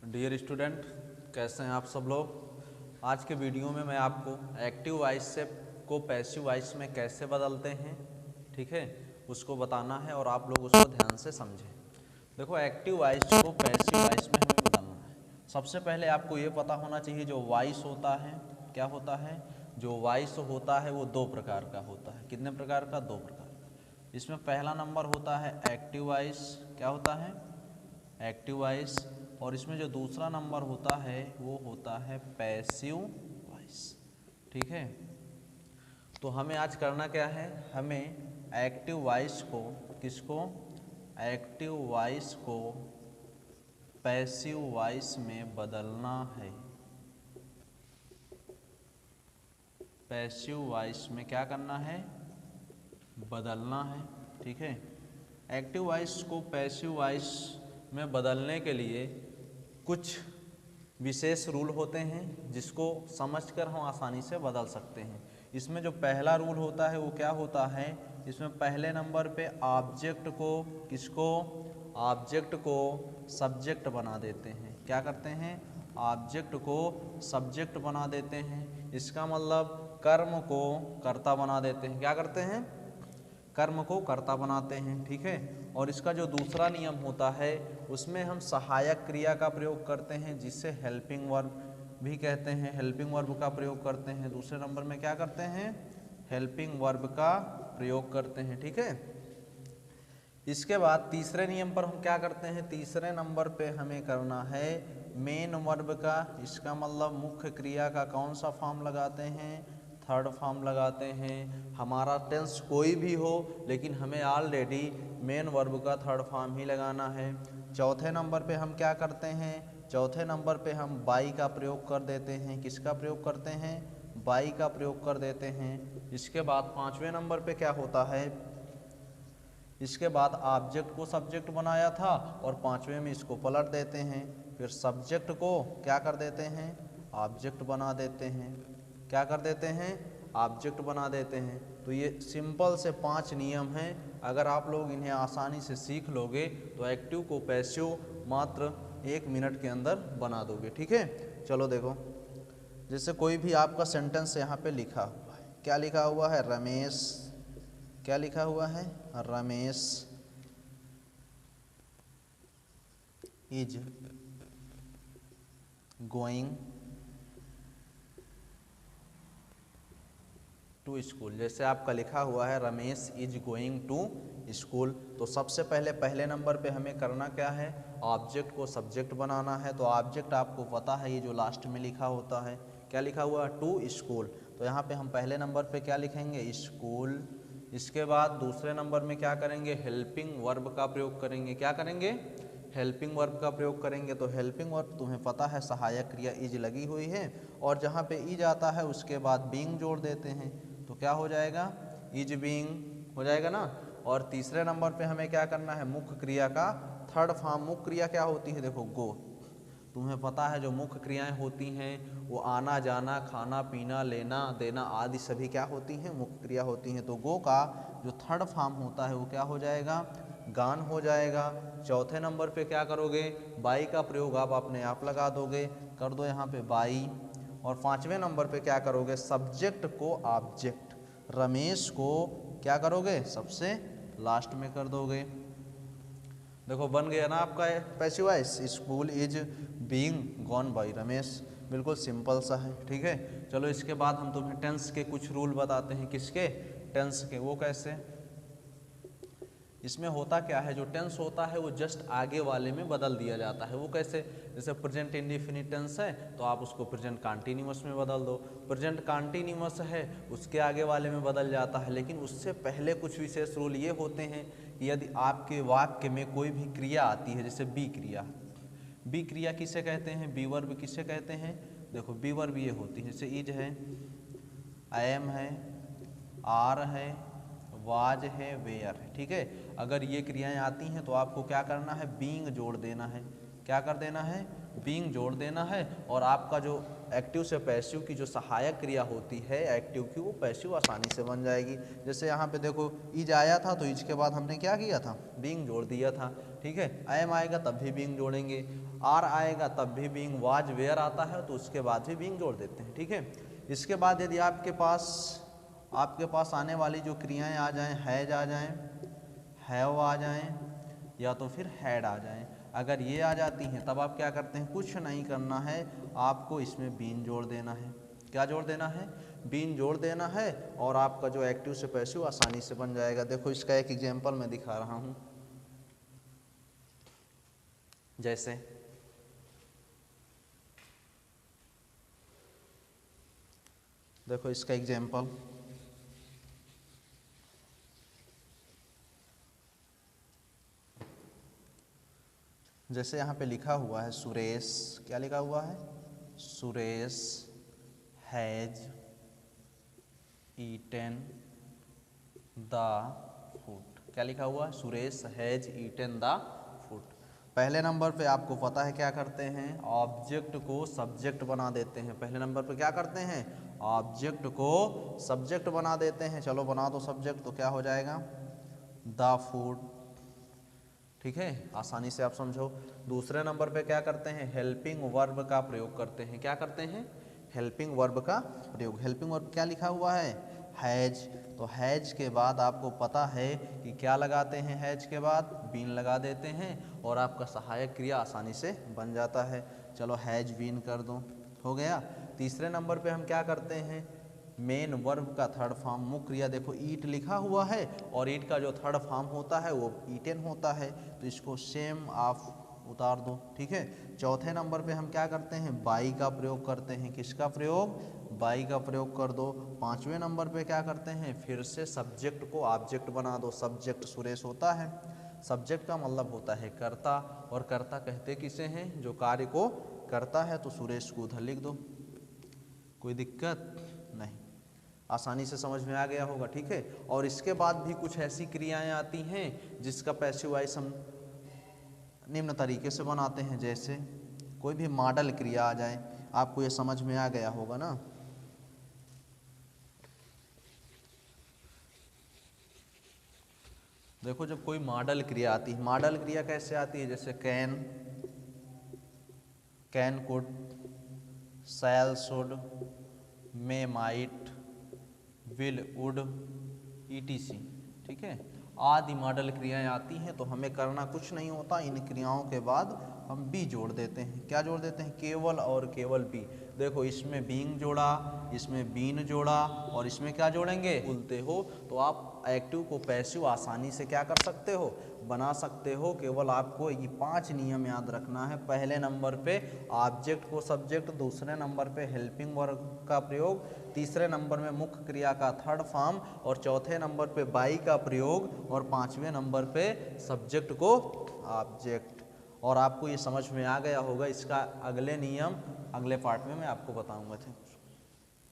Dear student, कैसे हैं आप सब लोग। आज के वीडियो में मैं आपको एक्टिव वॉइस से को पैसिव वॉइस में कैसे बदलते हैं, ठीक है, उसको बताना है और आप लोग उसको ध्यान से समझें। देखो, एक्टिव वॉइस को पैसिव वॉइस में हमें बदलना है। सबसे पहले आपको ये पता होना चाहिए जो वॉइस होता है क्या होता है। जो वॉइस होता है वो दो प्रकार का होता है। कितने प्रकार का? दो प्रकार का। इसमें पहला नंबर होता है एक्टिव वॉइस। क्या होता है? Active voice. और इसमें जो दूसरा नंबर होता है वो होता है पैसिव वॉइस, ठीक है। तो हमें आज करना क्या है, हमें एक्टिव वॉइस को, किसको? एक्टिव वॉइस को पैसिव वॉइस में बदलना है। पैसिव वॉइस में क्या करना है? बदलना है, ठीक है। एक्टिव वॉइस को पैसिव वॉइस में बदलने के लिए कुछ विशेष रूल होते हैं जिसको समझकर हम आसानी से बदल सकते हैं। इसमें जो पहला रूल होता है वो क्या होता है, इसमें पहले नंबर पे ऑब्जेक्ट को, किसको? ऑब्जेक्ट को सब्जेक्ट बना देते हैं। क्या करते हैं? ऑब्जेक्ट को सब्जेक्ट बना देते हैं। इसका मतलब कर्म को कर्ता बना देते हैं। क्या करते हैं? कर्म को कर्ता बनाते हैं, ठीक है। और इसका जो दूसरा नियम होता है उसमें हम सहायक क्रिया का प्रयोग करते हैं जिसे हेल्पिंग वर्ब भी कहते हैं। हेल्पिंग वर्ब का प्रयोग करते हैं। दूसरे नंबर में क्या करते हैं? हेल्पिंग वर्ब का प्रयोग करते हैं, ठीक है। इसके बाद तीसरे नियम पर हम क्या करते हैं? तीसरे नंबर पे हमें करना है मेन वर्ब का। इसका मतलब मुख्य क्रिया का कौन सा फॉर्म लगाते हैं? थर्ड फॉर्म लगाते हैं। हमारा टेंस कोई भी हो लेकिन हमें ऑलरेडी मेन वर्ब का थर्ड फॉर्म ही लगाना है। चौथे नंबर पे हम क्या करते हैं? चौथे नंबर पे हम बाई का प्रयोग कर देते हैं। किसका प्रयोग करते हैं? बाई का प्रयोग कर देते हैं। इसके बाद पाँचवें नंबर पे क्या होता है? इसके बाद ऑब्जेक्ट को सब्जेक्ट बनाया था और पाँचवें में इसको पलट देते हैं। फिर सब्जेक्ट को क्या कर देते हैं? ऑब्जेक्ट बना देते हैं। क्या कर देते हैं? ऑब्जेक्ट बना देते हैं। तो ये सिंपल से 5 नियम हैं। अगर आप लोग इन्हें आसानी से सीख लोगे तो एक्टिव को पैसिव मात्र 1 मिनट के अंदर बना दोगे, ठीक है। चलो देखो, जैसे कोई भी आपका सेंटेंस यहाँ पे लिखा हुआ है। क्या लिखा हुआ है? रमेश। क्या लिखा हुआ है? Ramesh is going to school. जैसे आपका लिखा हुआ है Ramesh is going to school, तो सबसे पहले पहले नंबर पे हमें करना क्या है? ऑब्जेक्ट को सब्जेक्ट बनाना है। तो ऑब्जेक्ट आपको पता है, ये जो लास्ट में लिखा होता है, क्या लिखा हुआ है? To school. तो यहाँ पे हम पहले नंबर पे क्या लिखेंगे? स्कूल। इसके बाद दूसरे नंबर में क्या करेंगे? हेल्पिंग वर्ब का प्रयोग करेंगे। क्या करेंगे? हेल्पिंग वर्ब का प्रयोग करेंगे। तो हेल्पिंग वर्ब तुम्हें पता है सहायक क्रिया इज लगी हुई है और जहाँ पे इज आता है उसके बाद बीइंग जोड़ देते हैं। तो क्या हो जाएगा? इज बीइंग हो जाएगा ना। और तीसरे नंबर पे हमें क्या करना है? मुख्य क्रिया का थर्ड फॉर्म। मुख्य क्रिया क्या होती है? देखो, गो। तुम्हें पता है जो मुख्य क्रियाएं होती हैं वो आना जाना, खाना पीना, लेना देना आदि सभी क्या होती हैं? मुख्य क्रिया होती हैं। तो गो का जो थर्ड फॉर्म होता है वो क्या हो जाएगा? गान हो जाएगा। चौथे नंबर पे क्या करोगे? बाई का प्रयोग आप अपने आप लगा दोगे। कर दो यहाँ पे बाई। और पाँचवें नंबर पे क्या करोगे? सब्जेक्ट को ऑब्जेक्ट, रमेश को क्या करोगे? सबसे लास्ट में कर दोगे। देखो, बन गया ना आपका passive voice. School is being gone by Ramesh. बिल्कुल सिंपल सा है, ठीक है। चलो, इसके बाद हम तुम्हें टेंस के कुछ रूल बताते हैं। किसके? टेंस के। वो कैसे? इसमें होता क्या है, जो टेंस होता है वो जस्ट आगे वाले में बदल दिया जाता है। वो कैसे? जैसे प्रेजेंट इंडेफिनिट टेंस है तो आप उसको प्रेजेंट कंटीन्यूअस में बदल दो। प्रेजेंट कंटीन्यूअस है उसके आगे वाले में बदल जाता है। लेकिन उससे पहले कुछ विशेष रूल ये होते हैं कि यदि आपके वाक्य में कोई भी क्रिया आती है, जैसे बी क्रिया। बी क्रिया किसे कहते हैं? बी वर्ब किसे कहते हैं? देखो, बी वर्ब ये होती है, जैसे इज है, एम है, आर है, वाज है, वेयर है, ठीक है। अगर ये क्रियाएं आती हैं तो आपको क्या करना है, बीइंग जोड़ देना है। क्या कर देना है, बीइंग जोड़ देना है। और आपका जो एक्टिव से पैसिव की जो सहायक क्रिया होती है एक्टिव की, वो पैसिव आसानी से बन जाएगी। जैसे यहाँ पे देखो इज आया था तो इज के बाद हमने क्या किया था, बीइंग जोड़ दिया था। ठीक है, एम आएगा तब भी बीइंग जोड़ेंगे, आर आएगा तब भी बीइंग, वाज वेयर आता है तो उसके बाद भी बीइंग जोड़ देते हैं। ठीक है, इसके बाद यदि आपके पास आने वाली जो क्रियाएं आ जाएं, हैज आ जाएं, हैव आ जाएं, या तो फिर हैड आ जाएं। अगर ये आ जाती हैं तब आप क्या करते हैं, कुछ नहीं करना है, आपको इसमें बीन जोड़ देना है। क्या जोड़ देना है, बीन जोड़ देना है, और आपका जो एक्टिव से पैसिव आसानी से बन जाएगा। देखो इसका एक एग्जाम्पल मैं दिखा रहा हूँ। जैसे देखो इसका एग्जाम्पल, जैसे यहाँ पे लिखा हुआ है सुरेश, क्या लिखा हुआ है, Suresh has eaten the food. क्या लिखा हुआ है, Suresh has eaten the food. पहले नंबर पे आपको पता है क्या करते हैं, ऑब्जेक्ट को सब्जेक्ट बना देते हैं। पहले नंबर पे क्या करते हैं, ऑब्जेक्ट को सब्जेक्ट बना देते हैं। चलो बना दो सब्जेक्ट, तो क्या हो जाएगा, द फूड। ठीक है, आसानी से आप समझो। दूसरे नंबर पे क्या करते हैं, हेल्पिंग वर्ब का प्रयोग करते हैं। क्या करते हैं, हेल्पिंग वर्ब का प्रयोग। हेल्पिंग वर्ब क्या लिखा हुआ है, हैज। तो हैज के बाद आपको पता है कि क्या लगाते हैं, हैज के बाद बीन लगा देते हैं, और आपका सहायक क्रिया आसानी से बन जाता है। चलो हैज बीन कर दो, हो गया। तीसरे नंबर पे हम क्या करते हैं, मेन वर्ब का थर्ड फॉर्म, मुख्य क्रिया। देखो ईट लिखा हुआ है, और ईट का जो थर्ड फॉर्म होता है वो ईटेन होता है, तो इसको सेम आप उतार दो। ठीक है, चौथे नंबर पे हम क्या करते हैं, बाई का प्रयोग करते हैं। किसका प्रयोग, बाई का प्रयोग कर दो। पांचवें नंबर पे क्या करते हैं, फिर से सब्जेक्ट को ऑब्जेक्ट बना दो। सब्जेक्ट सुरेश होता है, सब्जेक्ट का मतलब होता है कर्ता, और कर्ता कहते किसे हैं, जो कार्य को करता है। तो सुरेश को उधर लिख दो, कोई दिक्कत नहीं, आसानी से समझ में आ गया होगा। ठीक है, और इसके बाद भी कुछ ऐसी क्रियाएं आती हैं जिसका पैसिव वॉइस हम निम्न तरीके से बनाते हैं। जैसे कोई भी मॉडल क्रिया आ जाए, आपको ये समझ में आ गया होगा ना। देखो जब कोई मॉडल क्रिया आती है, मॉडल क्रिया कैसे आती है, जैसे can, could, shall, should, may, might, will, would, ETC. ठीक है, आदि मॉडल क्रियाएं आती हैं तो हमें करना कुछ नहीं होता, इन क्रियाओं के बाद हम बी जोड़ देते हैं। क्या जोड़ देते हैं, केवल और केवल बी। देखो इसमें बीइंग जोड़ा, इसमें बीन जोड़ा, और इसमें क्या जोड़ेंगे, बोलते हो। तो आप एक्टिव को पैसिव आसानी से क्या कर सकते हो, बना सकते हो। केवल आपको ये 5 नियम याद रखना है। पहले नंबर पे ऑब्जेक्ट को सब्जेक्ट, दूसरे नंबर पे हेल्पिंग वर्ब का प्रयोग, तीसरे नंबर में मुख्य क्रिया का थर्ड फॉर्म, और चौथे नंबर पे बाई का प्रयोग, और पांचवें नंबर पे सब्जेक्ट को ऑब्जेक्ट। और आपको ये समझ में आ गया होगा। इसका अगले नियम अगले पार्ट में मैं आपको बताऊंगा।